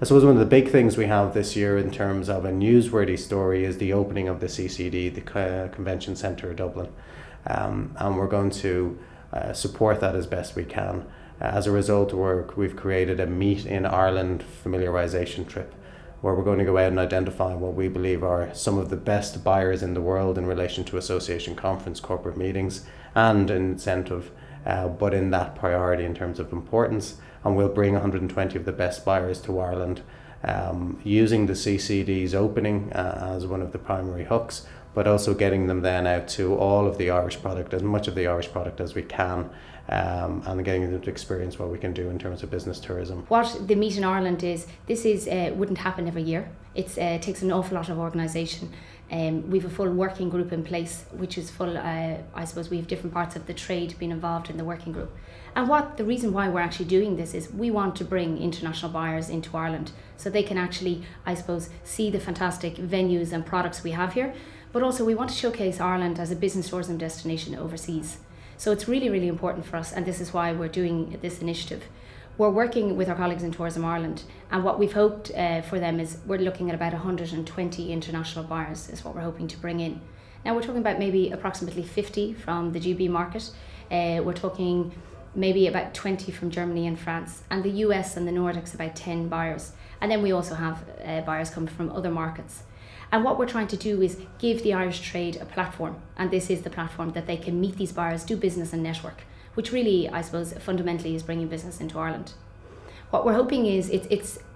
suppose one of the big things we have this year in terms of a newsworthy story is the opening of the CCD, the Convention Centre Dublin. And we're going to support that as best we can. As a result of work, we've created a Meet in Ireland familiarization trip, where we're going to go out and identify what we believe are some of the best buyers in the world in relation to association conference, corporate meetings, and incentive, but in that priority in terms of importance. And we'll bring 120 of the best buyers to Ireland, using the CCD's opening as one of the primary hooks, but also getting them then out to all of the Irish product, as much of the Irish product as we can, and getting them to experience what we can do in terms of business tourism. What the Meet in Ireland is, wouldn't happen every year. It takes an awful lot of organisation. We have a full working group in place, which is full, I suppose we have different parts of the trade being involved in the working group. And the reason why we're actually doing this is we want to bring international buyers into Ireland so they can actually, I suppose, see the fantastic venues and products we have here, but also we want to showcase Ireland as a business tourism destination overseas. So it's really, really important for us, and this is why we're doing this initiative. We're working with our colleagues in Tourism Ireland, and what we've hoped for them is we're looking at about 120 international buyers is what we're hoping to bring in. Now we're talking about maybe approximately 50 from the GB market. We're talking maybe about 20 from Germany and France, and the US and the Nordics about 10 buyers. And then we also have buyers coming from other markets. And what we're trying to do is give the Irish trade a platform, and this is the platform that they can meet these buyers, do business and network, which really, I suppose, fundamentally is bringing business into Ireland. What we're hoping is,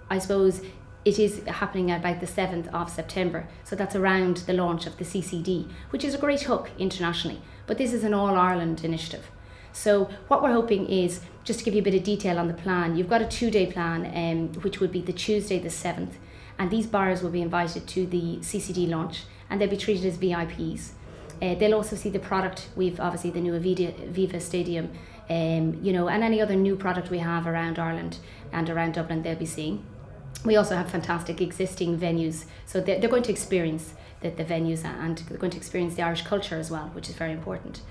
I suppose, it is happening about the 7th of September, so that's around the launch of the CCD, which is a great hook internationally, but this is an all-Ireland initiative. So what we're hoping is, just to give you a bit of detail on the plan, you've got a 2-day plan, which would be the Tuesday the 7th, and these buyers will be invited to the CCD launch, and they'll be treated as VIPs. They'll also see the product. We've obviously the new Aviva Stadium, and any other new product we have around Ireland and around Dublin they'll be seeing. We also have fantastic existing venues, so they're going to experience the venues, and they're going to experience the Irish culture as well, which is very important.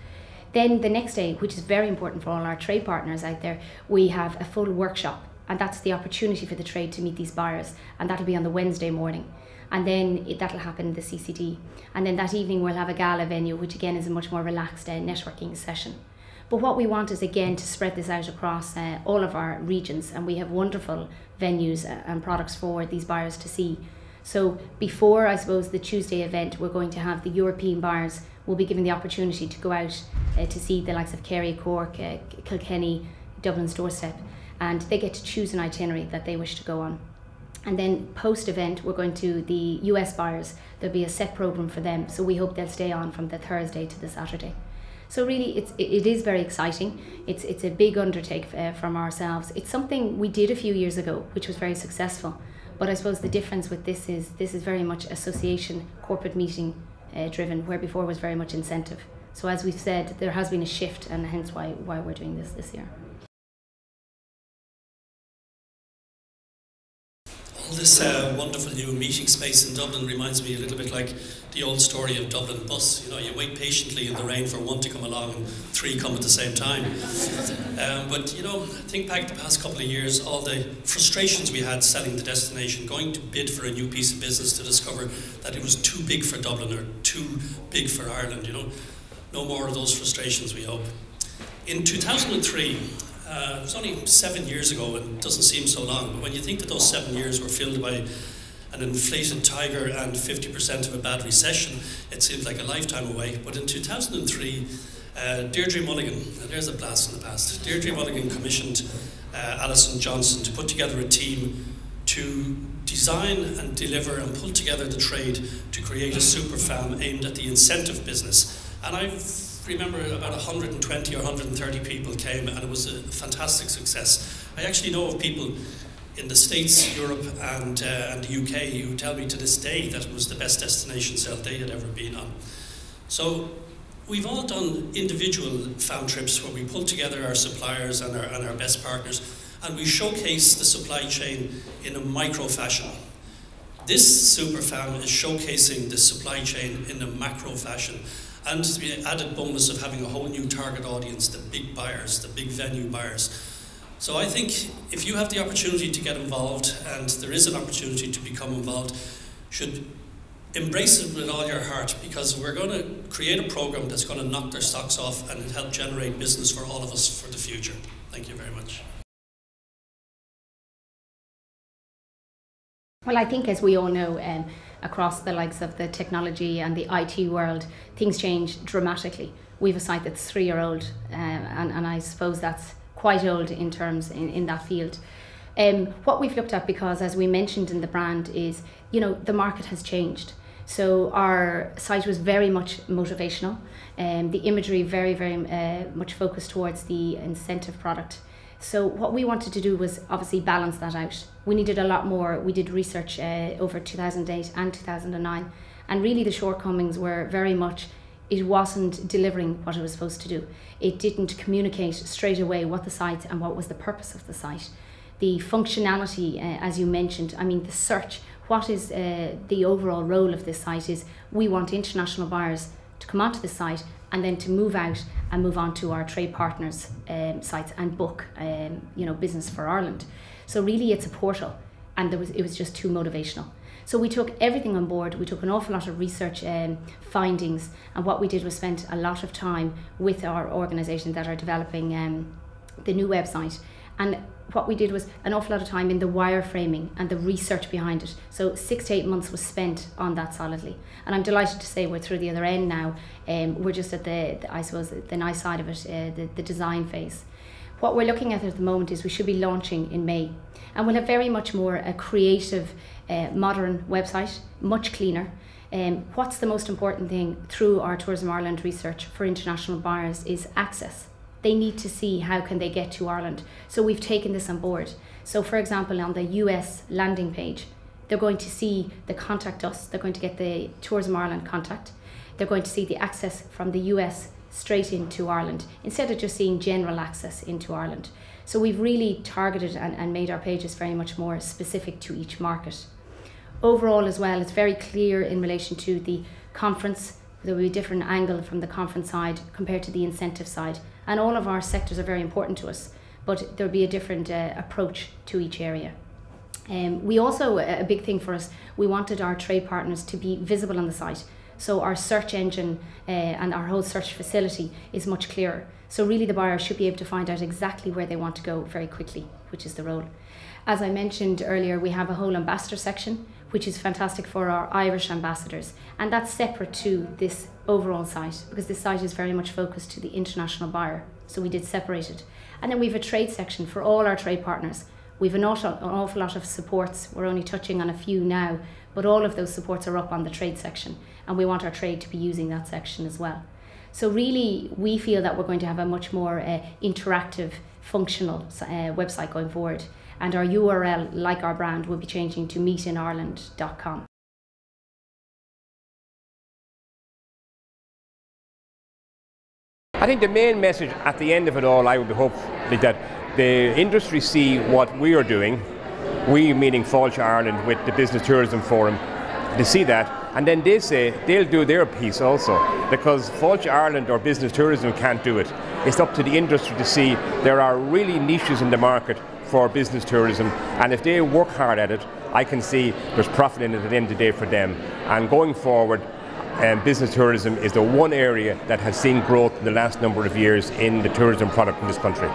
Then the next day, which is very important for all our trade partners out there, we have a full workshop, and that's the opportunity for the trade to meet these buyers, and that'll be on the Wednesday morning. And then that'll happen in the CCD. And then that evening we'll have a gala venue, which again is a much more relaxed networking session. But what we want is again to spread this out across all of our regions, and we have wonderful venues and products for these buyers to see. So before, I suppose, the Tuesday event, we're going to have the European buyers will be given the opportunity to go out to see the likes of Kerry, Cork, Kilkenny, Dublin's doorstep, and they get to choose an itinerary that they wish to go on. And then post-event, we're going to the US buyers. There'll be a set program for them, so we hope they'll stay on from the Thursday to the Saturday. So really, it is very exciting. It's a big undertaking from ourselves. It's something we did a few years ago, which was very successful. But I suppose the difference with this is very much association, corporate meeting driven, where before was very much incentive. So as we've said, there has been a shift, and hence why we're doing this year. All this wonderful new meeting space in Dublin reminds me a little bit like the old story of Dublin Bus. You know, you wait patiently in the rain for one to come along and 3 come at the same time. But you know, think back the past couple of years, all the frustrations we had selling the destination, going to bid for a new piece of business to discover that it was too big for Dublin or too big for Ireland. You know, no more of those frustrations, we hope. In 2003, it was only 7 years ago, and it doesn't seem so long, but when you think that those 7 years were filled by an inflated tiger and 50% of a bad recession, it seems like a lifetime away. But in 2003, Deirdre Mulligan, and there's a blast in the past, Deirdre Mulligan commissioned Alison Johnson to put together a team to design and deliver and pull together the trade to create a super farm aimed at the incentive business. And I remember about 120 or 130 people came, and it was a fantastic success. I actually know of people in the States, Europe and the UK who tell me to this day that it was the best destination sale they had ever been on. So we've all done individual farm trips where we pull together our suppliers and our best partners, and we showcase the supply chain in a micro fashion. This super farm is showcasing the supply chain in a macro fashion. And the added bonus of having a whole new target audience, the big buyers, the big venue buyers. So I think if you have the opportunity to get involved, and there is an opportunity to become involved, should embrace it with all your heart, because we're going to create a program that's going to knock their socks off and help generate business for all of us for the future. Thank you very much. Well, I think, as we all know, across the likes of the technology and the IT world, things change dramatically. We have a site that's 3-year-old, and I suppose that's quite old in terms in that field. What we've looked at, because as we mentioned in the brand, is, you know, the market has changed. So our site was very much motivational, the imagery very much focused towards the incentive product. So what we wanted to do was obviously balance that out. We needed a lot more. We did research over 2008 and 2009, and really the shortcomings were very much it wasn't delivering what it was supposed to do. It didn't communicate straight away what the site and what was the purpose of the site. The functionality, as you mentioned, I mean the search, what is the overall role of this site is we want international buyers to come onto the site and then to move out and move on to our trade partners' sites and book business for Ireland. So really it's a portal, and it was just too motivational. So we took everything on board. We took an awful lot of research findings, and what we did was spent a lot of time with our organisation that are developing the new website. And what we did was an awful lot of time in the wireframing and the research behind it. So 6 to 8 months was spent on that solidly. And I'm delighted to say we're through the other end now. We're just at the nice side of it, the design phase. What we're looking at the moment is we should be launching in May. And we'll have very much more a creative, modern website, much cleaner. What's the most important thing through our Tourism Ireland research for international buyers is access. They need to see how can they get to Ireland. So we've taken this on board. So for example, on the US landing page, they're going to see the contact us, they're going to get the Tourism Ireland contact, they're going to see the access from the US straight into Ireland, instead of just seeing general access into Ireland. So we've really targeted and made our pages very much more specific to each market. Overall as well, it's very clear in relation to the conference. There will be a different angle from the conference side compared to the incentive side. And all of our sectors are very important to us, but there'll be a different approach to each area. We also, a big thing for us, we wanted our trade partners to be visible on the site. So our search engine and our whole search facility is much clearer. So really the buyer should be able to find out exactly where they want to go very quickly, which is the role. As I mentioned earlier, we have a whole ambassador section, which is fantastic for our Irish ambassadors. And that's separate to this overall site, because this site is very much focused to the international buyer. So we did separate it. And then we have a trade section for all our trade partners. We have an awful lot of supports. We're only touching on a few now, but all of those supports are up on the trade section. And we want our trade to be using that section as well. So really, we feel that we're going to have a much more interactive, functional website going forward. And our URL, like our brand, will be changing to meetinireland.com. I think the main message at the end of it all, I would hope that the industry see what we are doing, we meaning Fáilte Ireland with the Business Tourism Forum, they see that, and then they say they'll do their piece also, because Fáilte Ireland or business tourism can't do it. It's up to the industry to see there are really niches in the market for business tourism, and if they work hard at it, I can see there's profit in it at the end of the day for them. And going forward, business tourism is the one area that has seen growth in the last number of years in the tourism product in this country.